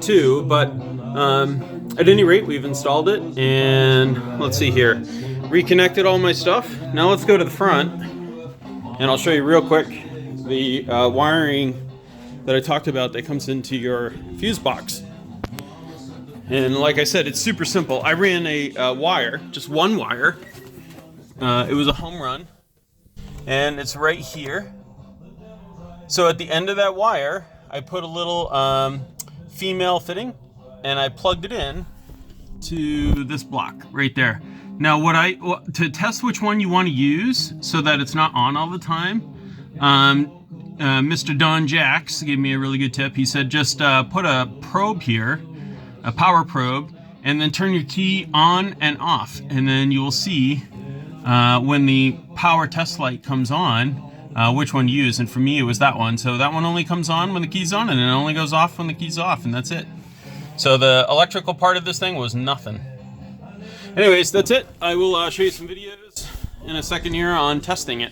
too, but at any rate, we've installed it, and let's see here. Reconnected all my stuff. Now let's go to the front, and I'll show you real quick the wiring that I talked about that comes into your fuse box. And like I said, it's super simple. I ran a wire, just one wire. It was a home run, and it's right here. So at the end of that wire, I put a little female fitting, and I plugged it in to this block right there. Now, to test which one you want to use so that it's not on all the time, Mr. Don Jacks gave me a really good tip. He said just put a probe here, a power probe, and then turn your key on and off, and then you will see when the power test light comes on which one to use. And for me, it was that one. So that one only comes on when the key's on, and it only goes off when the key's off, and that's it. So the electrical part of this thing was nothing. Anyways, that's it. I will show you some videos in a second here on testing it.